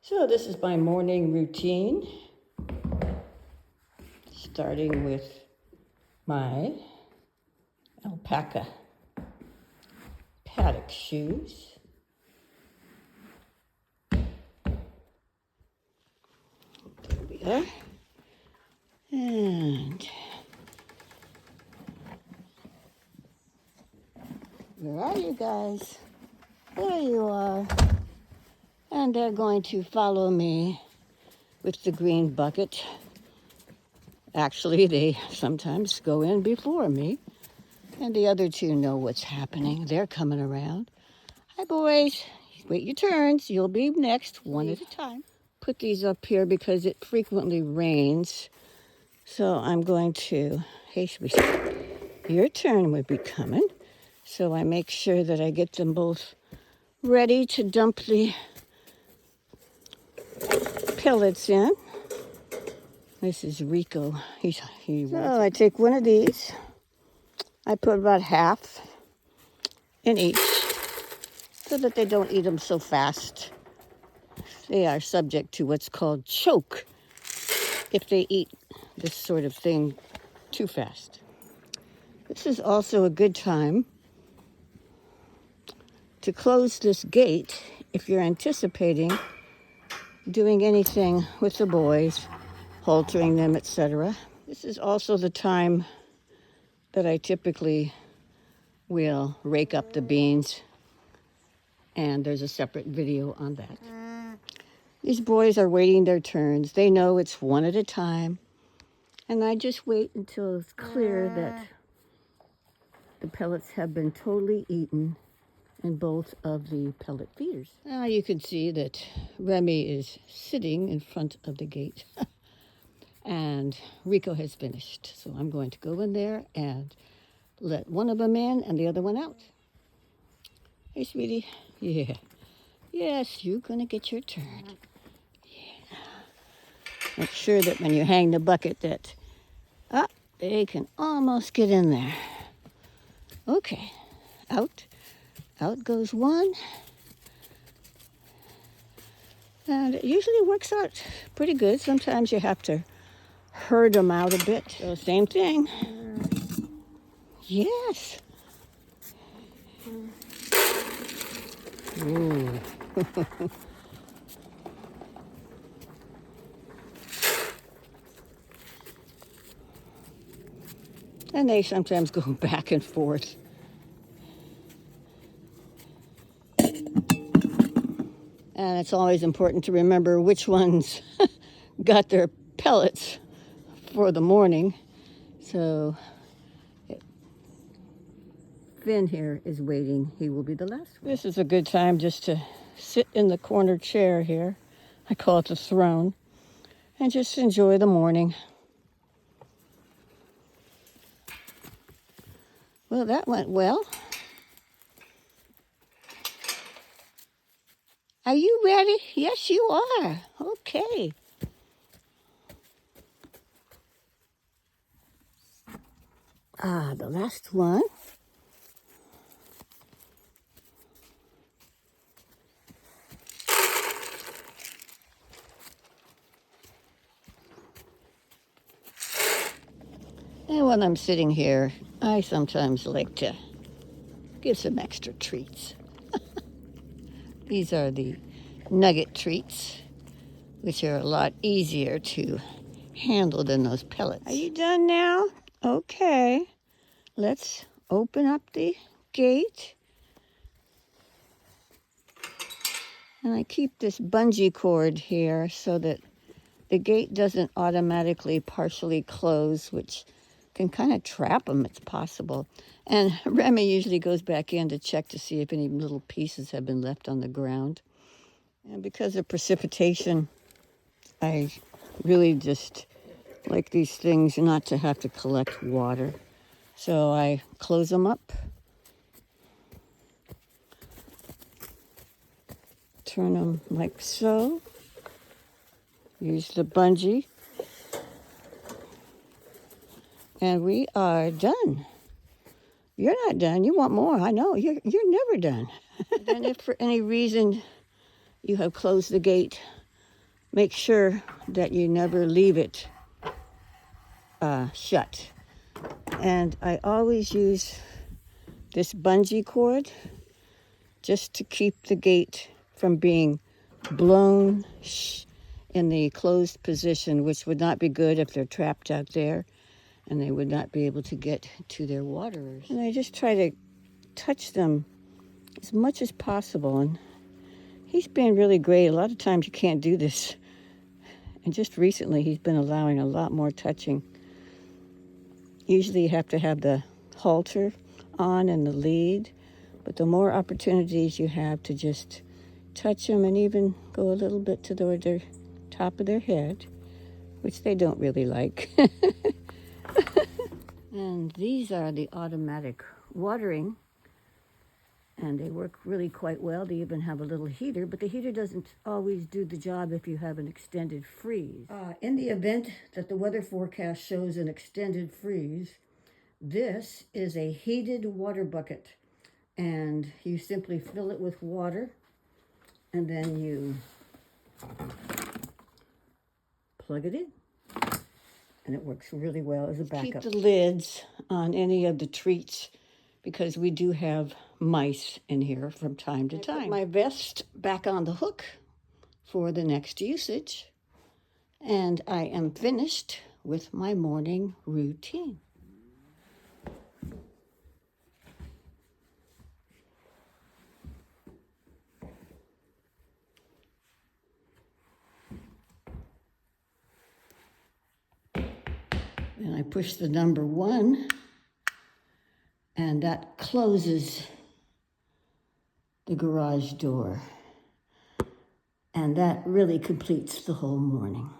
So this is my morning routine, starting with my Alpaca paddock shoes. There we are. And where are you guys? There you are. And they're going to follow me with the green bucket. Actually, they sometimes go in before me. And the other two know what's happening. They're coming around. Hi, boys. Wait your turns. You'll be next, one at a time. Put these up here because it frequently rains. So I'm going to, hey, your turn would be coming. So I make sure that I get them both ready to dump the pellets in. This is Rico. So I take one of these. I put about half in each so that they don't eat them so fast. They are subject to what's called choke if they eat this sort of thing too fast. This is also a good time to close this gate if you're anticipating doing anything with the boys, haltering them, etc. This is also the time that I typically will rake up the beans, and there's a separate video on that. These boys are waiting their turns. They know it's one at a time, and I just wait until it's clear that the pellets have been totally eaten in both of the pellet feeders. Now you can see that Remy is sitting in front of the gate and Rico has finished. So I'm going to go in there and let one of them in and the other one out. Hey, sweetie. Yeah. Yes, you're going to get your turn. Yeah. Make sure that when you hang the bucket that, they can almost get in there. Okay. Out. Out goes one. And it usually works out pretty good. Sometimes you have to herd them out a bit. So same thing. Yes. Ooh. And they sometimes go back and forth. And it's always important to remember which ones got their pellets for the morning. So Finn here is waiting. He will be the last one. This is a good time just to sit in the corner chair here. I call it the throne. And just enjoy the morning. Well, that went well. Are you ready? Yes, you are. Okay. The last one. And when I'm sitting here, I sometimes like to give some extra treats. These are the nugget treats, which are a lot easier to handle than those pellets. Are you done now? Okay. Let's open up the gate. And I keep this bungee cord here so that the gate doesn't automatically partially close, which can kind of trap them, it's possible. And Remy usually goes back in to check to see if any little pieces have been left on the ground. And because of precipitation, I really just like these things not to have to collect water. So I close them up, turn them like so, use the bungee, and we are done. You're not done. You want more. I know. You're never done. And if for any reason you have closed the gate make sure that you never leave it shut. And I always use this bungee cord just to keep the gate from being blown in the closed position, which would not be good if they're trapped out there and they would not be able to get to their waterers. And I just try to touch them as much as possible. And he's been really great. A lot of times you can't do this. And just recently he's been allowing a lot more touching. Usually you have to have the halter on and the lead, but the more opportunities you have to just touch them and even go a little bit to the top of their head, which they don't really like. And these are the automatic watering, and they work really quite well. They even have a little heater, but the heater doesn't always do the job if you have an extended freeze. In the event that the weather forecast shows an extended freeze, this is a heated water bucket, and you simply fill it with water, and then you plug it in, and it works really well as a backup. Keep the lids on any of the treats because we do have mice in here from time to time. Put my vest back on the hook for the next usage, and I am finished with my morning routine. And I push the number 1, and that closes the garage door. And that really completes the whole morning.